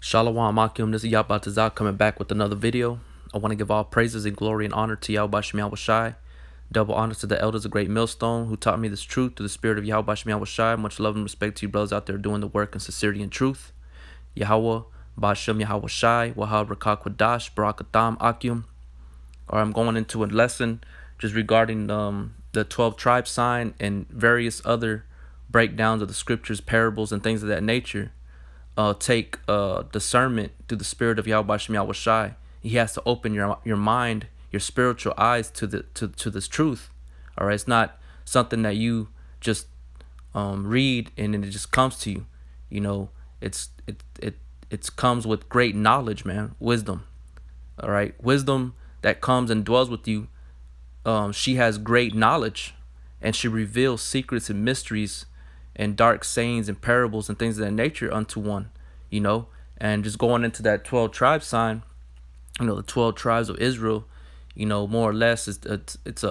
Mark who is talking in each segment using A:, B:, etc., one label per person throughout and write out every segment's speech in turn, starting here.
A: Shalom Akim, this is Yabatazak coming back with another video. I want to give all praises and glory and honor to Yahweh Shem Yahweh Shai. Double honor to the elders of Great Millstone who taught me this truth through the spirit of Yahweh Shem Yahweh Shai. Much love and respect to you brothers out there doing the work in sincerity and truth. Yahweh, Bashem Yahweh Shai, Wahab Rakak Wadash, Barakatam Akim. Or I'm going into a lesson just regarding the 12 tribe sign and various other breakdowns of the scriptures, parables, and things of that nature. Take discernment through the spirit of Yahweh Shem Yahweh Shai. He has to open your mind, your spiritual eyes to this truth. All right, it's not something that you just read and then it just comes to you. You know, it comes with great knowledge, man, wisdom. All right, wisdom that comes and dwells with you. She has great knowledge, and she reveals secrets and mysteries and dark sayings and parables and things of that nature unto one, you know. And just going into that 12 tribe sign, you know, the 12 tribes of Israel, you know, more or less it's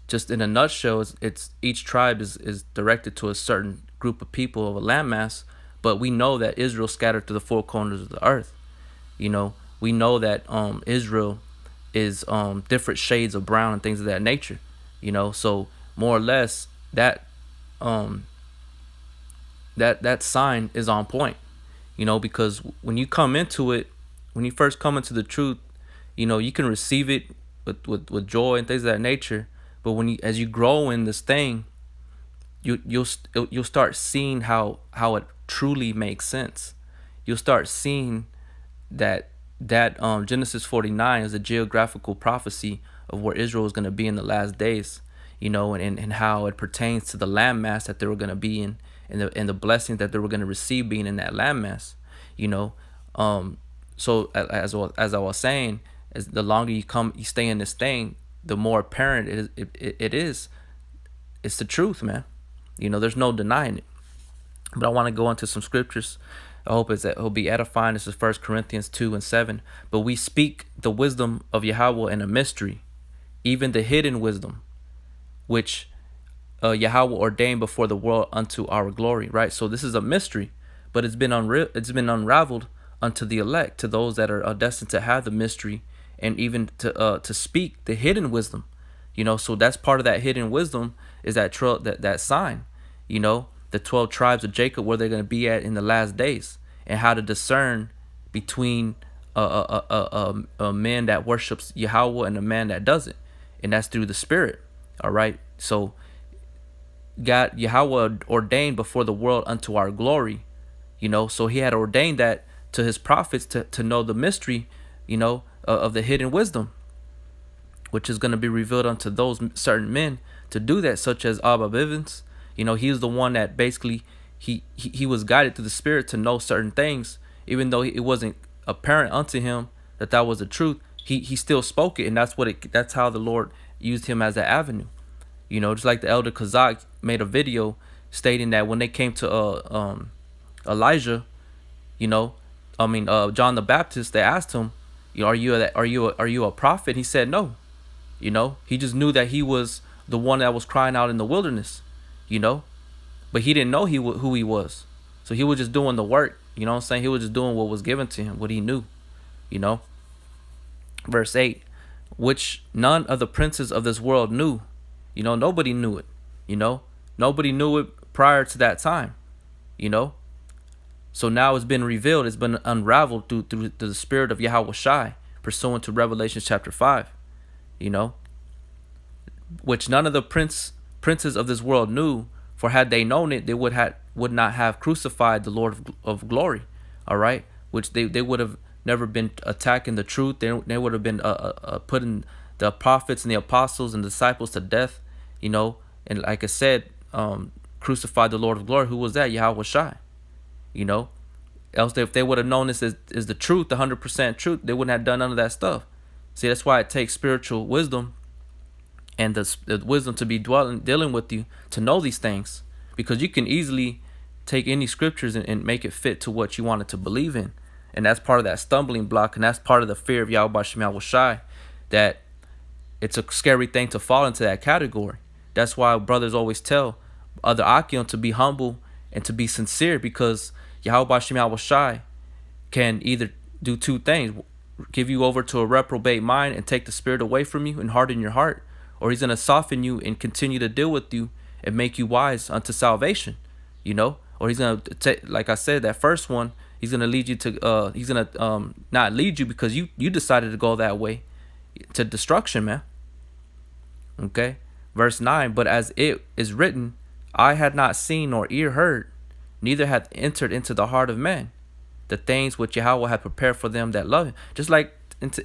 A: just in a nutshell, it's each tribe is directed to a certain group of people of a landmass. But we know that Israel scattered to the four corners of the earth. You know, we know that Israel is different shades of brown and things of that nature, you know. So more or less that that sign is on point, you know, because when you come into it, when you first come into the truth, you know, you can receive it with joy and things of that nature. But as you grow in this thing, you'll start seeing how it truly makes sense. You'll start seeing that Genesis 49 is a geographical prophecy of where Israel is going to be in the last days, you know, and how it pertains to the landmass that they were going to be in, and the blessings that they were going to receive being in that landmass, you know. So as I was saying, as the longer you stay in this thing, the more apparent it is. It's the truth, man. You know, there's no denying it. But I want to go into some scriptures. I hope it'll be edifying. This is 1 Corinthians 2:7. But we speak the wisdom of Yahweh in a mystery, even the hidden wisdom, which Yahweh ordained before the world unto our glory. Right. So this is a mystery, but it's been unraveled unto the elect, to those that are destined to have the mystery, and even to speak the hidden wisdom. You know, so that's part of that hidden wisdom is that sign. You know, the 12 tribes of Jacob, where they're going to be at in the last days, and how to discern between a man that worships Yahweh and a man that doesn't, and that's through the Spirit. All right, so God, Yahweh ordained before the world unto our glory, you know, so he had ordained that to his prophets to know the mystery, you know, of the hidden wisdom, which is going to be revealed unto those certain men to do that, such as Abba Bevins. You know, he's the one that basically he was guided through the Spirit to know certain things, even though it wasn't apparent unto him that was the truth. He still spoke it, and that's how the Lord used him as an avenue. You know, just like the elder Kazak made a video stating that when they came to Elijah, you know, John the Baptist, they asked him, are you a prophet? He said no. You know, he just knew that he was the one that was crying out in the wilderness, you know, but he didn't know who he was. So he was just doing the work, you know what I'm saying? He was just doing what was given to him, what he knew, you know. Verse 8, which none of the princes of this world knew. You know, nobody knew it, you know. Nobody knew it prior to that time, you know. So now it's been revealed, it's been unraveled through the spirit of Yahweh Shai, pursuant to Revelation chapter 5, you know, which none of the princes of this world knew, for had they known it, they would not have crucified the Lord of glory. All right, which they would have never been attacking the truth. They would have been putting the prophets and the apostles and disciples to death, you know. And like I said, crucified the Lord of glory. Who was that? Yahweh Shai. You know, else if they would have known this is the truth, the 100% truth, they wouldn't have done none of that stuff. See, that's why it takes spiritual wisdom and the wisdom to be dealing with you to know these things, because you can easily take any scriptures and make it fit to what you wanted to believe in. And that's part of that stumbling block, and that's part of the fear of Yahweh Shem Yahweh Shai, that it's a scary thing to fall into that category. That's why brothers always tell other Akim to be humble and to be sincere, because Yahweh Shem Yahweh Shai can either do two things: give you over to a reprobate mind and take the spirit away from you and harden your heart, or he's going to soften you and continue to deal with you and make you wise unto salvation, you know. Or he's going to take, like I said, that first one, he's going to lead you to he's going to not lead you because you decided to go that way, to destruction, man. Okay, verse 9, but as it is written, eye had not seen nor ear heard, neither hath entered into the heart of man the things which Yahweh had prepared for them that love him. Just like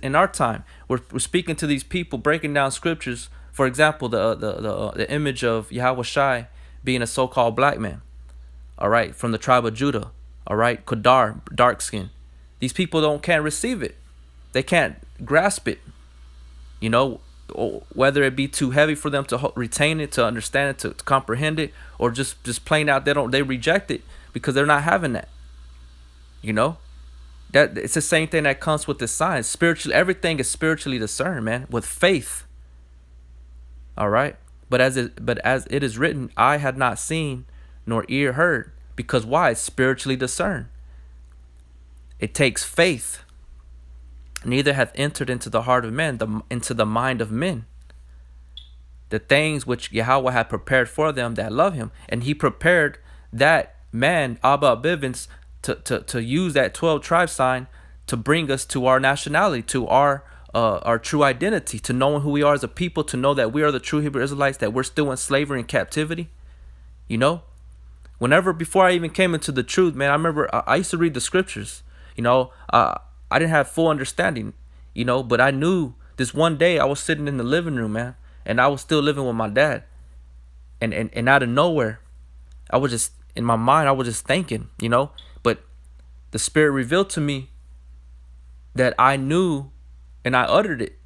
A: in our time, we're speaking to these people, breaking down scriptures. For example, the image of Yahweh Shai being a so-called black man, all right, from the tribe of Judah, all right, Kedar, dark skin. These people can't receive it. They can't grasp it, you know, whether it be too heavy for them to retain it, to understand it, to comprehend it, or just plain out they reject it because they're not having that. You know, that it's the same thing that comes with the signs. Spiritually, everything is spiritually discerned, man, with faith. All right, but as it is written, eye had not seen nor ear heard, because why? It's spiritually discerned. It takes faith. Neither hath entered into the heart of man, into the mind of men, the things which Yahweh had prepared for them that love him. And he prepared that man, Abba Bevins, to use that 12 tribe sign to bring us to our nationality, to our true identity, to knowing who we are as a people, to know that we are the true Hebrew Israelites, that we're still in slavery and captivity. You know, before I even came into the truth, man, I remember I used to read the scriptures. You know, I didn't have full understanding, you know, but I knew this one day I was sitting in the living room, man, and I was still living with my dad. And out of nowhere, I was just, in my mind, I was just thinking, you know, but the Spirit revealed to me that I knew, and I uttered it.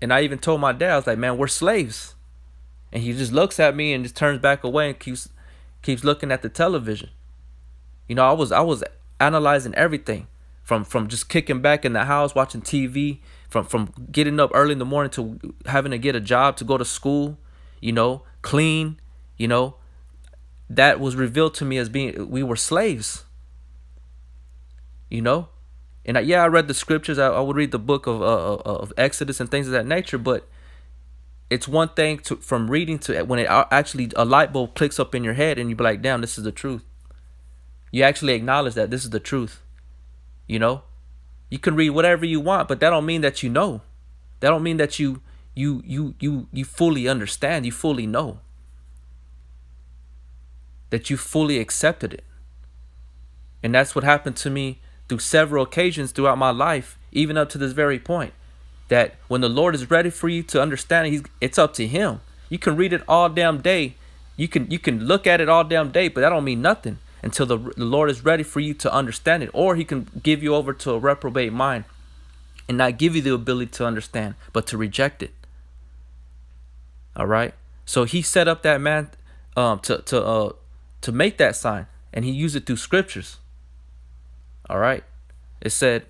A: And I even told my dad, I was like, man, we're slaves. And he just looks at me and just turns back away and keeps looking at the television. You know, I was analyzing everything. From just kicking back in the house, watching TV, from getting up early in the morning to having to get a job, to go to school, you know, clean, you know, that was revealed to me as we were slaves, you know. And I read the scriptures. I would read the book of Exodus and things of that nature, but it's one thing from reading to when it actually, a light bulb clicks up in your head and you be like, damn, this is the truth. You actually acknowledge that this is the truth. You know, you can read whatever you want, but that don't mean that you know. That don't mean that you fully understand, you fully know. That you fully accepted it. And that's what happened to me through several occasions throughout my life, even up to this very point. That when the Lord is ready for you to understand, it's up to him. You can read it all damn day. You can look at it all damn day, but that don't mean nothing until the Lord is ready for you to understand it. Or he can give you over to a reprobate mind and not give you the ability to understand, but to reject it. All right. So he set up that man to make that sign, and he used it through scriptures. All right. It said,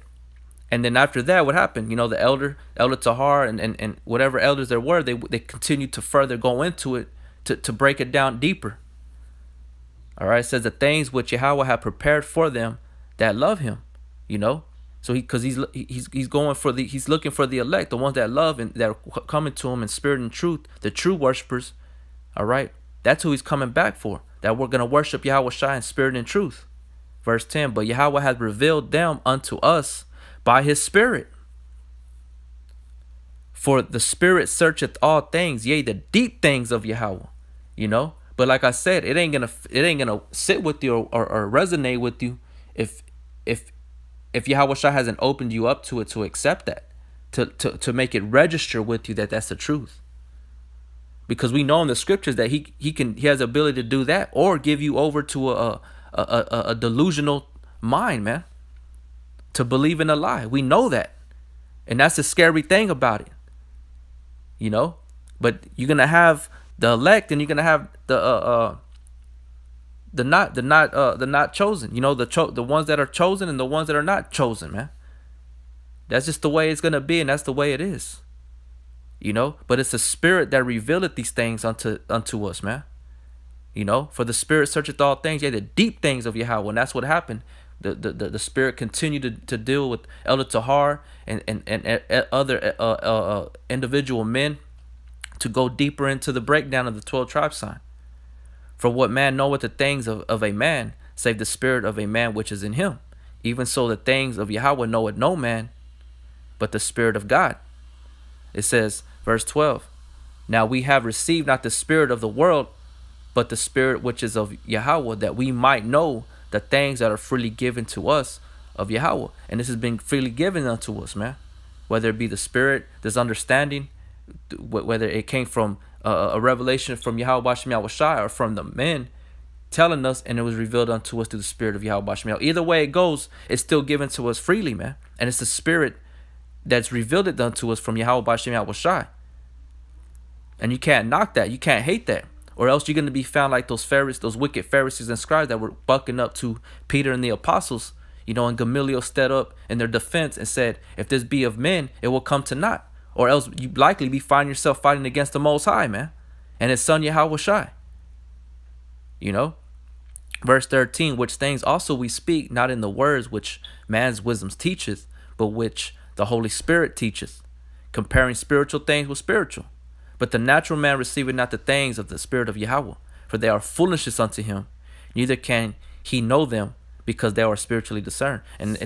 A: and then after that, what happened? You know, the elder Tahar and whatever elders there were, they continued to further go into it to break it down deeper. All right, it says the things which Yahweh had prepared for them that love him, you know. So he's looking for the elect, the ones that love and that are coming to him in spirit and truth, the true worshipers. All right, that's who he's coming back for. That we're gonna worship Yahweh Shai in spirit and truth. Verse 10, but Yahweh hath revealed them unto us by his Spirit. For the Spirit searcheth all things, yea, the deep things of Yahweh, you know. But like I said, it ain't gonna sit with you or resonate with you if Yahweh Shai hasn't opened you up to it, to accept that, to make it register with you that that's the truth. Because we know in the scriptures that he has the ability to do that, or give you over to a delusional mind, man, to believe in a lie. We know that, and that's the scary thing about it, you know. But you're gonna have the elect, and you're gonna have the not chosen. You know, the ones that are chosen and the ones that are not chosen, man. That's just the way it's gonna be, and that's the way it is. You know, but it's the Spirit that revealeth these things unto us, man. You know, for the Spirit searcheth all things, yea, the deep things of Yahweh. And that's what happened. The Spirit continued to deal with Elder Tahar and other individual men to go deeper into the breakdown of the 12 tribe sign. For what man knoweth the things of a man, save the spirit of a man which is in him? Even so the things of Yahweh knoweth no man, but the Spirit of God. It says, verse 12, now we have received not the spirit of the world, but the Spirit which is of Yahweh, that we might know the things that are freely given to us of Yahweh. And this has been freely given unto us, man. Whether it be the Spirit, this understanding, whether it came from a revelation from Yahweh Bashem Yahushai or from the men telling us, and it was revealed unto us through the Spirit of Yahweh Bashem Yahushai. Either way it goes, it's still given to us freely, man. And it's the Spirit that's revealed it unto us from Yahweh Bashem Yahushai. And you can't knock that. You can't hate that. Or else you're going to be found like those Pharisees, those wicked Pharisees and scribes that were bucking up to Peter and the apostles, and Gamaliel stood up in their defense and said, if this be of men, it will come to naught. Or else you likely be finding yourself fighting against the Most High, man, and his son Yahweh Shai. Verse 13, which things also we speak, not in the words which man's wisdom teacheth, but which the Holy Spirit teacheth, comparing spiritual things with spiritual. But the natural man receiveth not the things of the Spirit of Yahweh, for they are foolishness unto him, neither can he know them, because they are spiritually discerned. And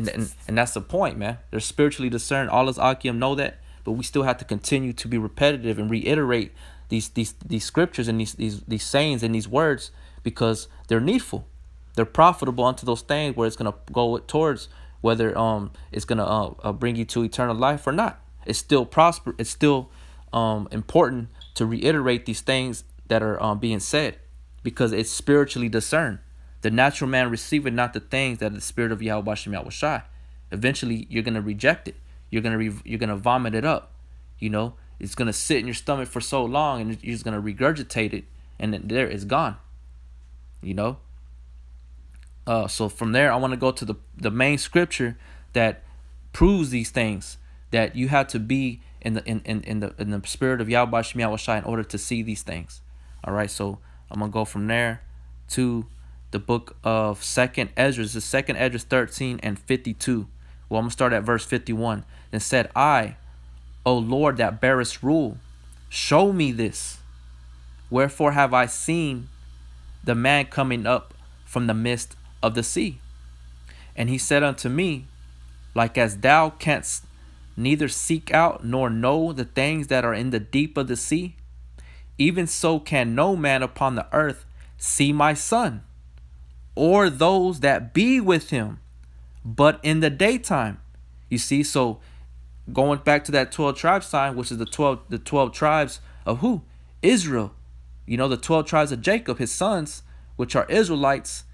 A: that's the point, man. They're spiritually discerned. All us Akim know that, but we still have to continue to be repetitive and reiterate these scriptures and these sayings and these words, because they're needful. They're profitable unto those things where it's gonna go towards whether it's gonna bring you to eternal life or not. It's still prosper. It's still important to reiterate these things that are being said, because it's spiritually discerned. The natural man receiveth not the things that the Spirit of Yahweh Bashem Yahushai. Eventually, you're gonna reject it. You're gonna vomit it up. It's gonna sit in your stomach for so long, and you're just gonna regurgitate it, and then there it's gone. So from there, I want to go to the main scripture that proves these things, that you have to be in the Spirit of Yahweh Bashem Yahushai in order to see these things. All right, so I'm gonna go from there to the book of 2nd Ezra. This is 2nd Ezra 13 and 52. Well, I'm gonna start at verse 51. Then said I, O Lord that bearest rule, show me this. Wherefore have I seen the man coming up from the midst of the sea? And he said unto me, like as thou canst neither seek out nor know the things that are in the deep of the sea, even so can no man upon the earth see my son, or those that be with him, but in the daytime. You see, so going back to that 12 tribe sign, which is the 12 tribes of who? Israel. The 12 tribes of Jacob, his sons, which are Israelites,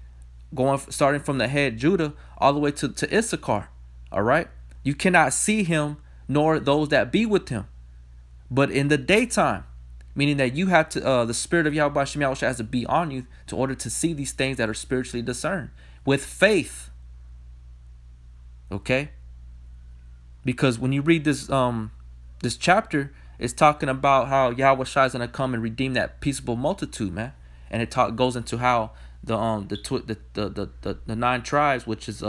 A: starting from the head Judah all the way to Issachar. All right. You cannot see him nor those that be with him, but in the daytime, meaning that you have to, the Spirit of Yahweh Bashem Yahushua has to be on you in order to see these things that are spiritually discerned with faith. Okay? Because when you read this chapter, it's talking about how Yahweh Shai is going to come and redeem that peaceable multitude, man. And it goes into how the 9 tribes, which is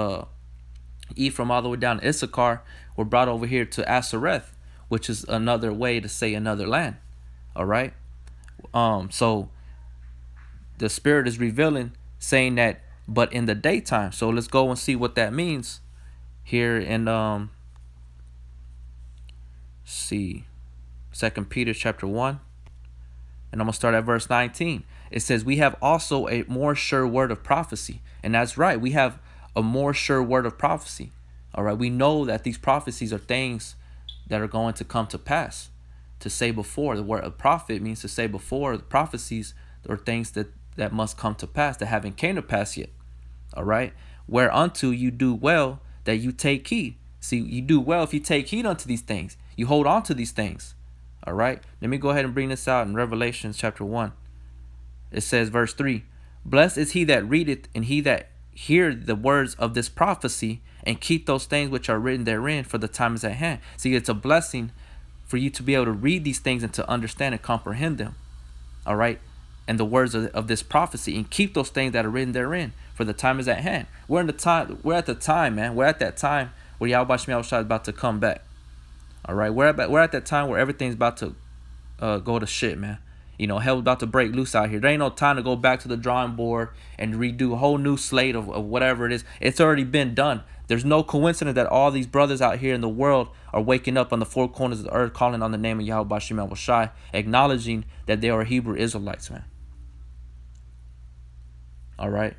A: Ephraim all the way down to Issachar, were brought over here to Asareth, which is another way to say another land. All right. So the Spirit is revealing, saying that, but in the daytime. So let's go and see what that means here in 2 Peter chapter 1, and I'm gonna start at verse 19. It says, we have also a more sure word of prophecy. And that's right, we have a more sure word of prophecy. All right, we know that these prophecies are things that are going to come to pass. To say before, the word of prophet means to say before. The prophecies are things that must come to pass, that haven't came to pass yet. All right, whereunto you do well that you take heed. See, you do well if you take heed unto these things. You hold on to these things. All right, let me go ahead and bring this out in Revelation chapter 1. It says, verse 3, blessed is he that readeth, and he that hear the words of this prophecy, and keep those things which are written therein, for the time is at hand. See, it's a blessing for you to be able to read these things and to understand and comprehend them. All right, and the words of this prophecy, and keep those things that are written therein, for the time is at hand. We're in the time. We're at the time, man. We're at that time where Yahweh Shai is about to come back. All right, we're at that time where everything's about to go to shit, man. You know, hell's about to break loose out here. There ain't no time to go back to the drawing board and redo a whole new slate of whatever it is. It's already been done. There's no coincidence that all these brothers out here in the world are waking up on the four corners of the earth, calling on the name of Yahweh Bashim Shai, acknowledging that they are Hebrew Israelites, man. All right.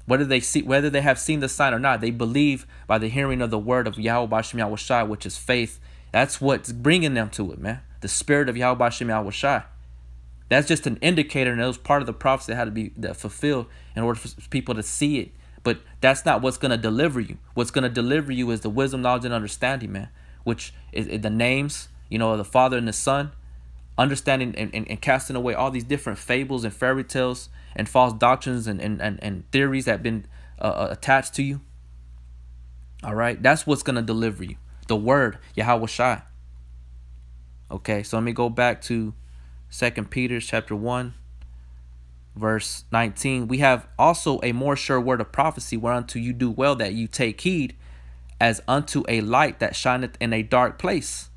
A: Whether they have seen the sign or not, they believe by the hearing of the word of Yahweh Bashim Shai, which is faith. That's what's bringing them to it, man. The spirit of Yahweh Bashim Shai. That's just an indicator, and it was part of the prophecy that had to be fulfilled in order for people to see it. But that's not what's going to deliver you. What's going to deliver you is the wisdom, knowledge, and understanding, man, which is the names, you know, of the Father and the Son, understanding and casting away all these different fables and fairy tales and false doctrines and theories that have been attached to you. All right? That's what's going to deliver you. The word, Yahweh Shai. Okay, so let me go back to 2 Peter chapter 1, verse 19. We have also a more sure word of prophecy, whereunto you do well that you take heed, as unto a light that shineth in a dark place,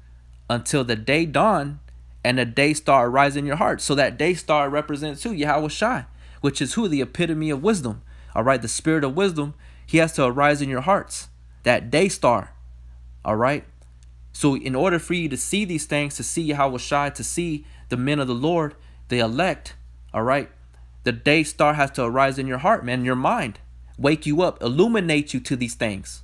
A: until the day dawn and the day star arise in your heart. So that day star represents who? Yahweh Shai, which is who? The epitome of wisdom. All right, the spirit of wisdom, he has to arise in your hearts. That day star. All right. So in order for you to see these things, to see Yahweh Shai, to see the men of the Lord, the elect, all right, the day star has to arise in your heart, man, in your mind, wake you up, illuminate you to these things.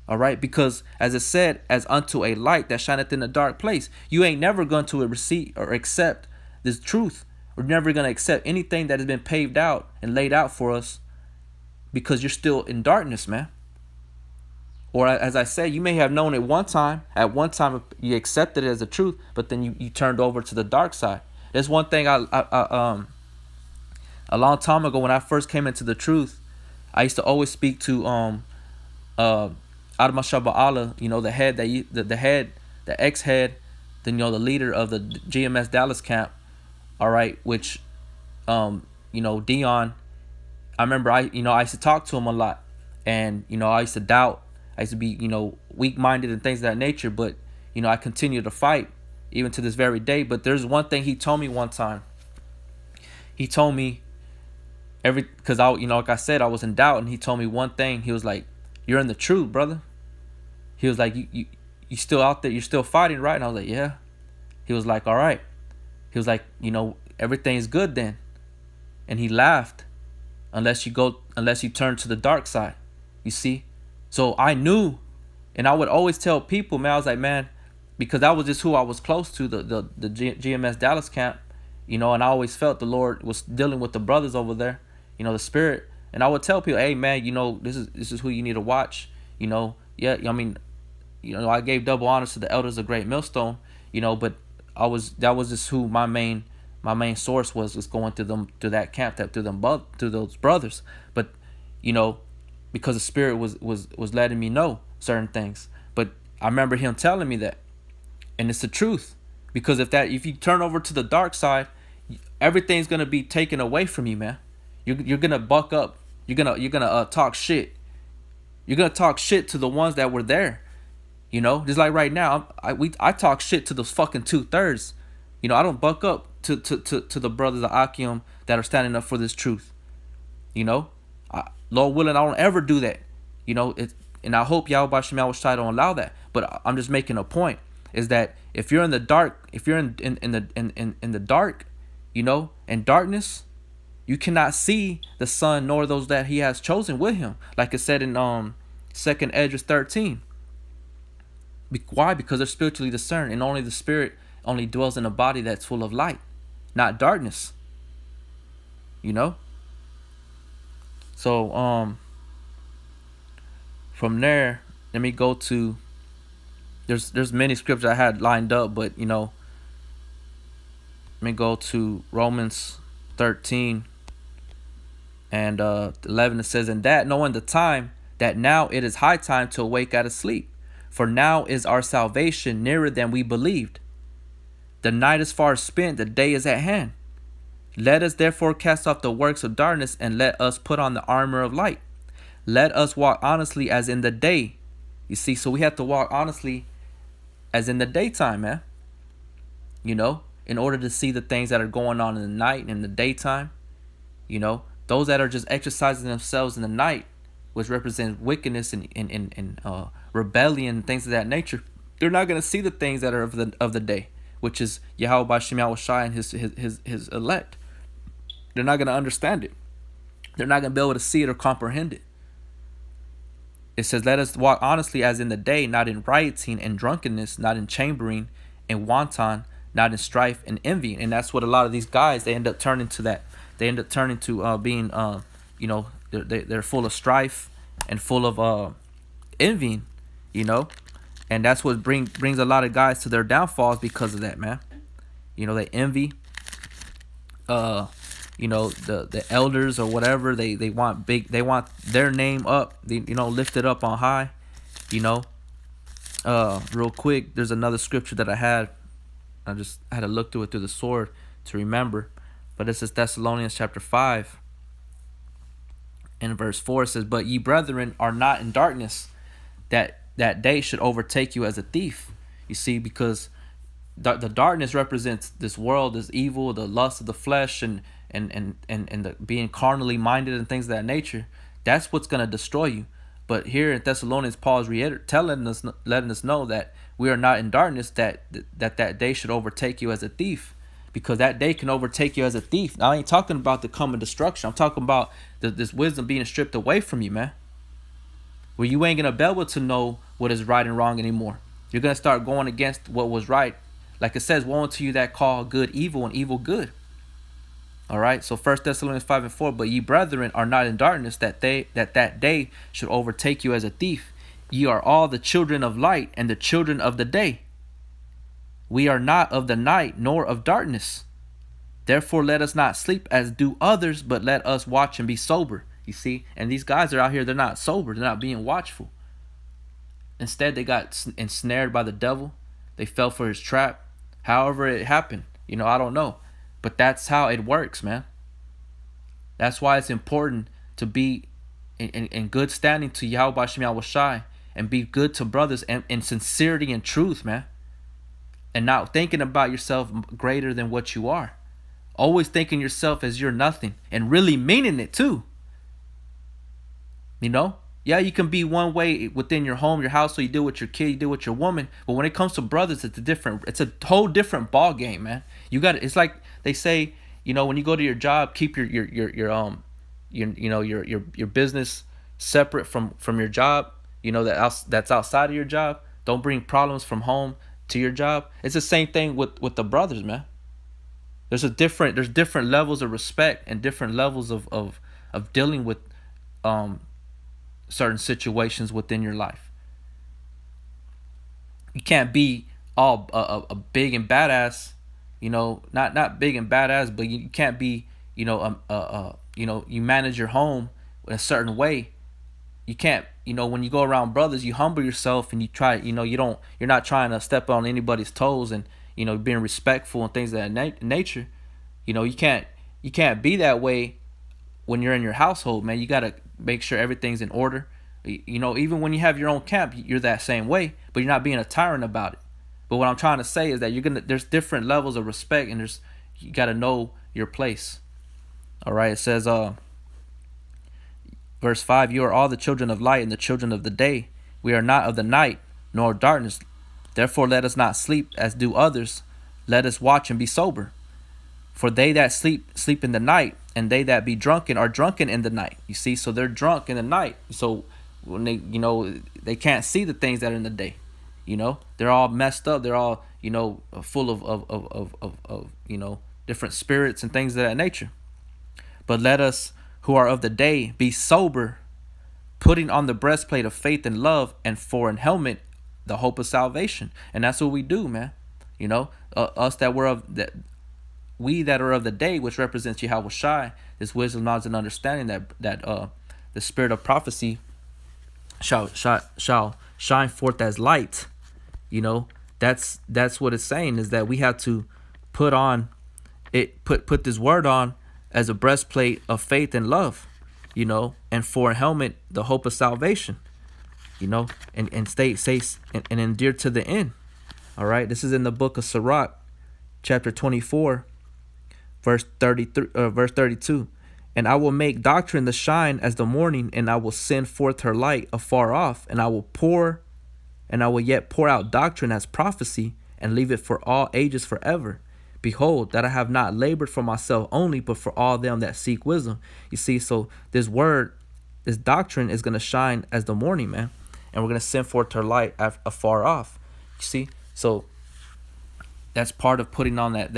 A: All right, because as it said, as unto a light that shineth in a dark place, you ain't never going to receive or accept this truth. We're never going to accept anything that has been paved out and laid out for us because you're still in darkness, man. Or as I said, you may have known it one time. At one time, you accepted it as a truth, but then you turned over to the dark side. There's one thing a long time ago when I first came into the truth, I used to always speak to Adama Shaba'ala, you know, the head, the ex-head, then, you know, the leader of the GMS Dallas camp, all right, which, you know, Dion, I remember I used to talk to him a lot, and, you know, I used to doubt, I used to be, you know, weak-minded and things of that nature, but, you know, I continue to fight even to this very day. But there's one thing he told me one time. He told me because I, you know, like I said, I was in doubt, and he told me one thing. He was like, "You're in the truth, brother." He was like, you still out there, you're still fighting, right? And I was like, "Yeah." He was like, "All right." He was like, "You know, everything's good then." And he laughed, unless you turn to the dark side, you see. So I knew, and I would always tell people, man, I was like, man, because that was just who I was close to, the GMS Dallas camp, you know, and I always felt the Lord was dealing with the brothers over there, you know, the spirit. And I would tell people, hey, man, you know, this is who you need to watch, you know. Yeah, I mean, you know, I gave double honors to the elders of Great Millstone, you know, but that was just who my main source was going through that camp, through those brothers. But, you know, because the spirit was letting me know certain things. But I remember him telling me that, and it's the truth. Because if you turn over to the dark side, everything's gonna be taken away from you, man. You're gonna buck up. You're gonna talk shit. You're gonna talk shit to the ones that were there. You know, just like right now, I talk shit to those fucking 2/3. You know, I don't buck up to the brothers of Akim that are standing up for this truth. You know, Lord willing, I don't ever do that. You know, and I hope Yahweh Shai don't allow that. But I'm just making a point, is that if you're in the dark, if you're in the dark, you know, in darkness, you cannot see the Son nor those that He has chosen with Him, like it said in 2nd Esdras 13. Why? Because they're spiritually discerned, and only the Spirit only dwells in a body that's full of light, not darkness. You know. So from there, let me go to. There's many scriptures I had lined up, but you know, let me go to Romans 13 and 11. It says, "And that knowing the time, that now it is high time to awake out of sleep, for now is our salvation nearer than we believed. The night is far spent, the day is at hand. Let us therefore cast off the works of darkness, and let us put on the armor of light. Let us walk honestly as in the day. You see, so we have to walk honestly as in the daytime, man. In order to see the things that are going on in the night and in the daytime. Those that are just exercising themselves in the night, which represents wickedness and rebellion and things of that nature, they're not going to see the things that are of the day, which is Yahweh Bashem Yahushai and his elect. They're not going to understand it. They're not going to be able to see it or comprehend it. It says, let us walk honestly as in the day, not in rioting and drunkenness, not in chambering and wanton, not in strife and envy. And that's what a lot of these guys, they end up turning to that. They end up turning to being, they're full of strife and full of envying, and that's what brings a lot of guys to their downfalls because of that, man. They envy, the elders or whatever. They want their name up, lifted up on high. Real quick, there's another scripture that I just had to look through it through the sword to remember. But this is Thessalonians chapter 5 and verse 4. It says, but ye brethren are not in darkness, that day should overtake you as a thief. You see, because the darkness represents this world, this evil, the lust of the flesh, and the being carnally minded and things of that nature. That's what's going to destroy you. But here in Thessalonians, Paul is letting us know that we are not in darkness, that day should overtake you as a thief. Because that day can overtake you as a thief. Now, I ain't talking about the coming destruction. I'm talking about this wisdom being stripped away from you, man. Where you ain't going to be able to know what is right and wrong anymore. You're going to start going against what was right. Like it says, woe unto you that call good evil and evil good. All right. So 1 Thessalonians 5 and 4. But ye brethren are not in darkness, that day should overtake you as a thief. Ye are all the children of light and the children of the day. We are not of the night nor of darkness. Therefore let us not sleep as do others, but let us watch and be sober. You see, and these guys are out here, they're not sober, they're not being watchful. Instead, they got ensnared by the devil. They fell for his trap. However it happened, I don't know. But that's how it works, man. That's why it's important to be in good standing to Yahweh Bashem Yahushai and be good to brothers and in sincerity and truth, man. And not thinking about yourself greater than what you are. Always thinking yourself as you're nothing. And really meaning it too. Yeah, you can be one way within your home, your house, so you deal with your kid, you deal with your woman. But when it comes to brothers, it's a whole different ball game, man. It's like they say, when you go to your job, keep your business separate from your job. That's outside of your job. Don't bring problems from home to your job. It's the same thing with the brothers, man. There's different levels of respect and different levels of dealing with certain situations within your life. You can't be all a big and badass, not big and badass, but you can't be, you manage your home in a certain way. You can't, when you go around brothers, you humble yourself and you try, you're not trying to step on anybody's toes and, being respectful and things of that nature. You can't be that way when you're in your household, man. You got to make sure everything's in order. Even when you have your own camp, you're that same way, but you're not being a tyrant about it. But what I'm trying to say is that there's different levels of respect, and you got to know your place. All right. It says, verse 5, you are all the children of light and the children of the day. We are not of the night nor of darkness. Therefore let us not sleep as do others. Let us watch and be sober. For they that sleep in the night, and they that be drunken are drunken in the night. You see, so they're drunk in the night. So when they can't see the things that are in the day. They're all messed up. They're all full of different spirits and things of that nature. But let us who are of the day be sober, putting on the breastplate of faith and love, and for an helmet the hope of salvation. And that's what we do, man. Us that were of that. We that are of the day, which represents Yahweh Shai, this wisdom, knowledge, and understanding that the spirit of prophecy shall shine forth as light. That's what it's saying, is that we have to put on it put this word on as a breastplate of faith and love, and for a helmet, the hope of salvation, and and endure to the end. All right. This is in the book of Sirach, chapter 24, verse 33, verse 32. And I will make doctrine to shine as the morning, and I will send forth her light afar off, and I will yet pour out doctrine as prophecy, and leave it for all ages forever. Behold, that I have not labored for myself only, but for all them that seek wisdom. You see, so this word, this doctrine is going to shine as the morning, man. And we're going to send forth her light afar off. You see, so that's part of putting on that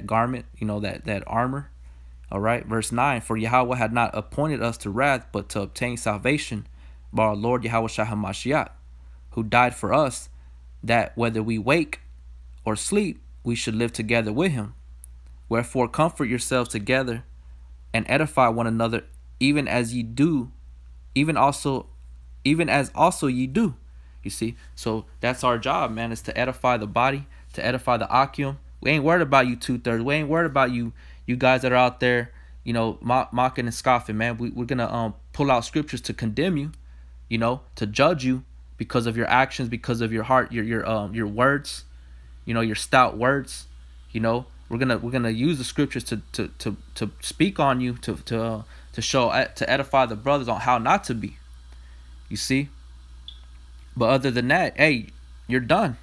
A: garment, that armor. All right, verse 9, for Yahweh had not appointed us to wrath, but to obtain salvation by our Lord Yahweh Shah HaMashiach, who died for us, that whether we wake or sleep, we should live together with him. Wherefore comfort yourselves together and edify one another, even as also ye do. You see, so that's our job, man, is to edify the body, to edify the Akim. We ain't worried about you 2/3. We ain't worried about you guys that are out there, mocking and scoffing, man. We're gonna pull out scriptures to condemn you, to judge you because of your actions, because of your heart, your words, your stout words. We're gonna use the scriptures to speak on you, to show, to edify the brothers on how not to be. You see. But other than that, hey, you're done.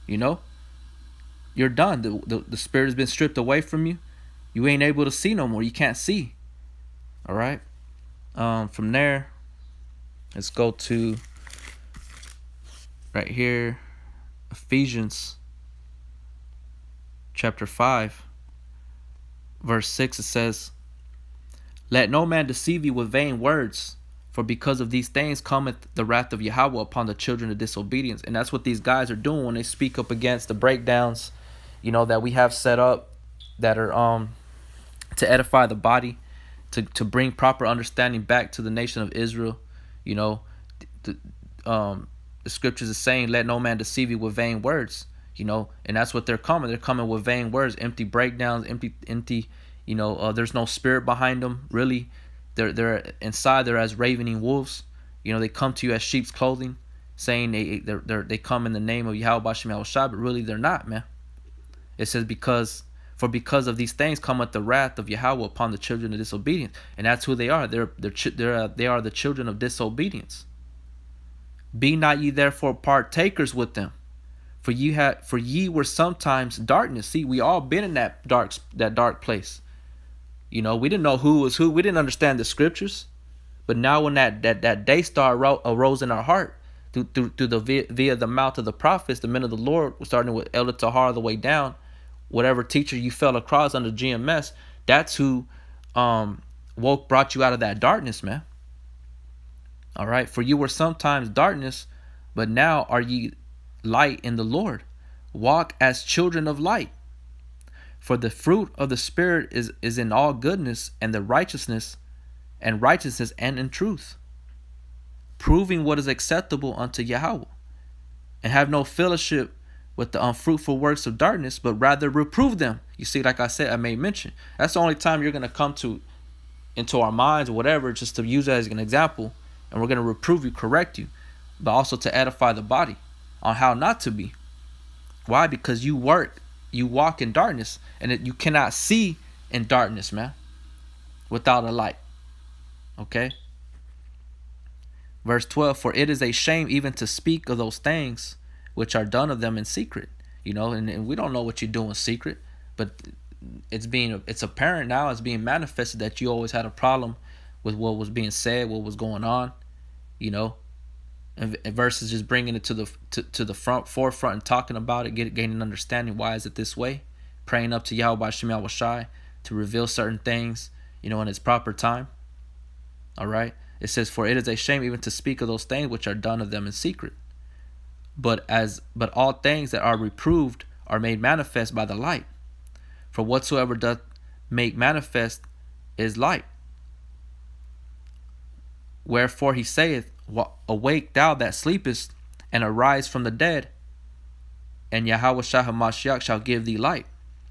A: You're done. The spirit has been stripped away from you. You ain't able to see no more. You can't see. All right. From there, let's go to right here, Ephesians chapter 5, verse 6. It says, let no man deceive you with vain words, for because of these things cometh the wrath of Yahweh upon the children of disobedience. And that's what these guys are doing when they speak up against the breakdowns, that we have set up, that are to edify the body, to bring proper understanding back to the nation of Israel. The scriptures is saying, let no man deceive you with vain words, and that's what they're coming. They're coming with vain words, empty breakdowns, empty, there's no spirit behind them, really. They're inside, they're as ravening wolves. They come to you as sheep's clothing, saying they come in the name of Yahweh Bashem Yahushua, but really they're not, man. It says, because of these things cometh the wrath of Yahweh upon the children of disobedience. And that's who they are. They are the children of disobedience. Be not ye therefore partakers with them, for ye were sometimes darkness. See, we all been in that dark place. We didn't know who was who. We didn't understand the scriptures. But now when that day star arose in our heart through via the mouth of the prophets, the men of the Lord, starting with Elder Tahar all the way down, whatever teacher you fell across under GMS, that's who brought you out of that darkness, man. All right. For you were sometimes darkness, but now are ye light in the Lord. Walk as children of light. For the fruit of the Spirit is in all goodness and the righteousness and in truth, proving what is acceptable unto Yahweh, and have no fellowship with the unfruitful works of darkness, but rather reprove them. You see, like I said, I made mention. That's the only time you're going to come into our minds or whatever, just to use that as an example, and we're going to reprove you, correct you, but also to edify the body on how not to be. Why? Because you walk in darkness, and you cannot see in darkness, man, without a light. Okay. Verse 12, for it is a shame even to speak of those things which are done of them in secret. And we don't know what you do in secret, but it's apparent now, it's being manifested that you always had a problem with what was being said, what was going on, and versus just bringing it to the forefront and talking about it, gaining understanding. Why is it this way? Praying up to Yahweh Shem Yahushai to reveal certain things, in its proper time. All right. It says, for it is a shame even to speak of those things which are done of them in secret. But all things that are reproved are made manifest by the light. For whatsoever doth make manifest is light. Wherefore he saith, awake thou that sleepest, and arise from the dead, and Yahweh Shah HaMashiach shall give thee light.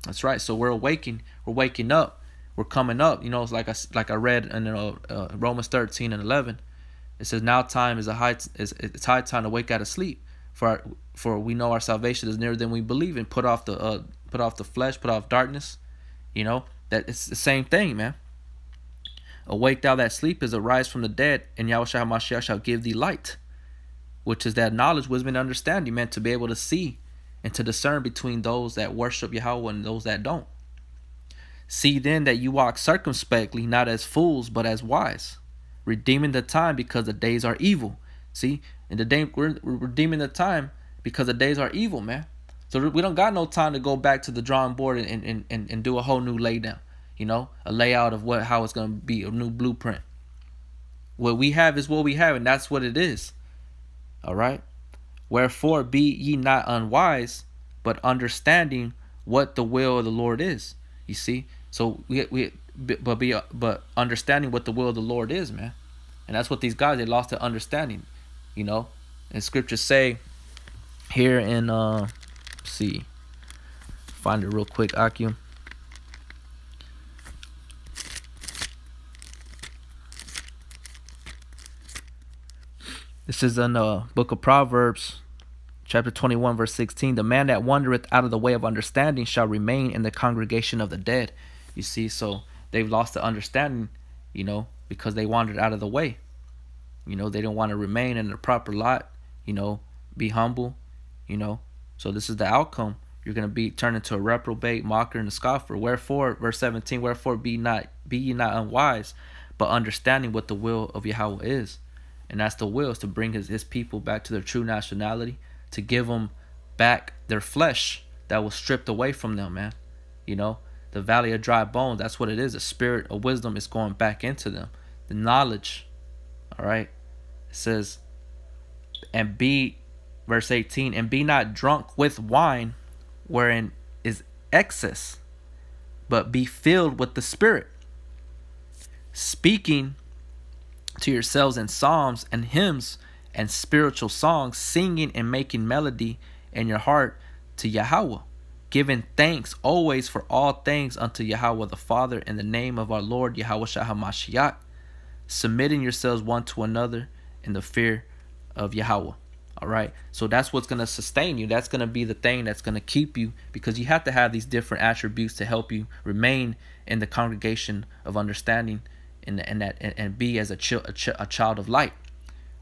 A: That's right. So we're awaking. We're waking up. We're coming up. It's like I read in Romans 13:11. It says, "Now time is it's high time to wake out of sleep, for we know our salvation is nearer than we believe, and put off the flesh, put off darkness." That it's the same thing, man. Awake thou that sleepest, arise from the dead, and Yahushua HaMashiach shall give thee light, which is that knowledge, wisdom, and understanding, man, to be able to see and to discern between those that worship Yahweh and those that don't. See then that you walk circumspectly, not as fools, but as wise, redeeming the time because the days are evil. See, and we're redeeming the time because the days are evil, man. So we don't got no time to go back to the drawing board and do a whole new laydown, a layout of how it's going to be, a new blueprint. What we have is what we have, and that's what it is. All right. Wherefore be ye not unwise, but understanding what the will of the Lord is. You see, so but understanding what the will of the Lord is, man. And that's what these guys, they lost their understanding. And scriptures say here in see, find it real quick, Akim. This is in the book of Proverbs, chapter 21, verse 16. The man that wandereth out of the way of understanding shall remain in the congregation of the dead. You see, so they've lost the understanding, because they wandered out of the way. They didn't want to remain in the proper lot, be humble, So this is the outcome. You're going to be turned into a reprobate, mocker, and a scoffer. Wherefore, verse 17, wherefore be ye not unwise, but understanding what the will of Yahweh is. And that's the will, is to bring his people back to their true nationality, to give them back their flesh that was stripped away from them, man. The valley of dry bones, that's what it is. The spirit of wisdom is going back into them. The knowledge, all right? It says, verse 18, and be not drunk with wine, wherein is excess, but be filled with the Spirit, speaking to yourselves in psalms and hymns and spiritual songs, singing and making melody in your heart to Yahweh, giving thanks always for all things unto Yahweh the Father in the name of our Lord Yahushua HaMashiach, submitting yourselves one to another in the fear of Yahweh. All right, so that's what's going to sustain you. That's going to be the thing that's going to keep you, because you have to have these different attributes to help you remain in the congregation of understanding and be as a child of light.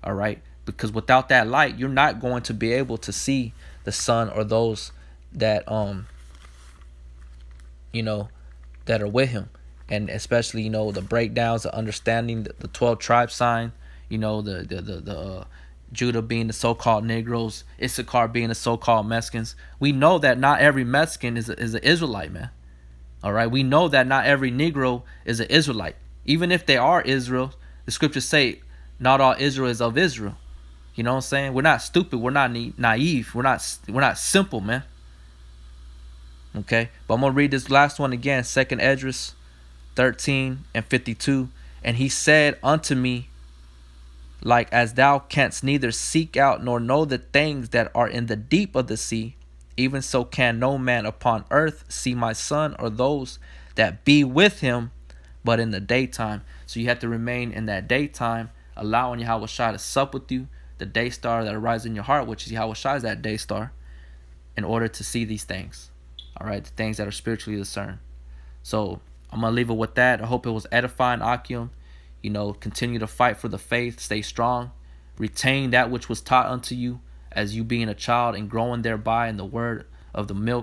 A: All right, because without that light, you're not going to be able to see the sun or those that that are with him, and especially the breakdowns of understanding the 12 tribe sign, the Judah being the so-called Negroes, Issachar being the so-called Mexicans. We know that not every Mexican is an Israelite, man. All right, we know that not every Negro is an Israelite. Even if they are Israel, the scriptures say not all Israel is of Israel. You know what I'm saying? We're not stupid. We're not naive. We're not simple, man. Okay, but I'm gonna read this last one again. 2nd Esdras 13:52. And he said unto me, like as thou canst neither seek out nor know the things that are in the deep of the sea, even so can no man upon earth see my son or those that be with him, but in the daytime. So you have to remain in that daytime, allowing Yahweh Shai to sup with you, the day star that arises in your heart, which is Yahweh Shai, is that day star, in order to see these things. All right, the things that are spiritually discerned. So I'm gonna leave it with that. I hope it was edifying, Akim. Continue to fight for the faith, stay strong, retain that which was taught unto you as you being a child and growing thereby in the word of the milk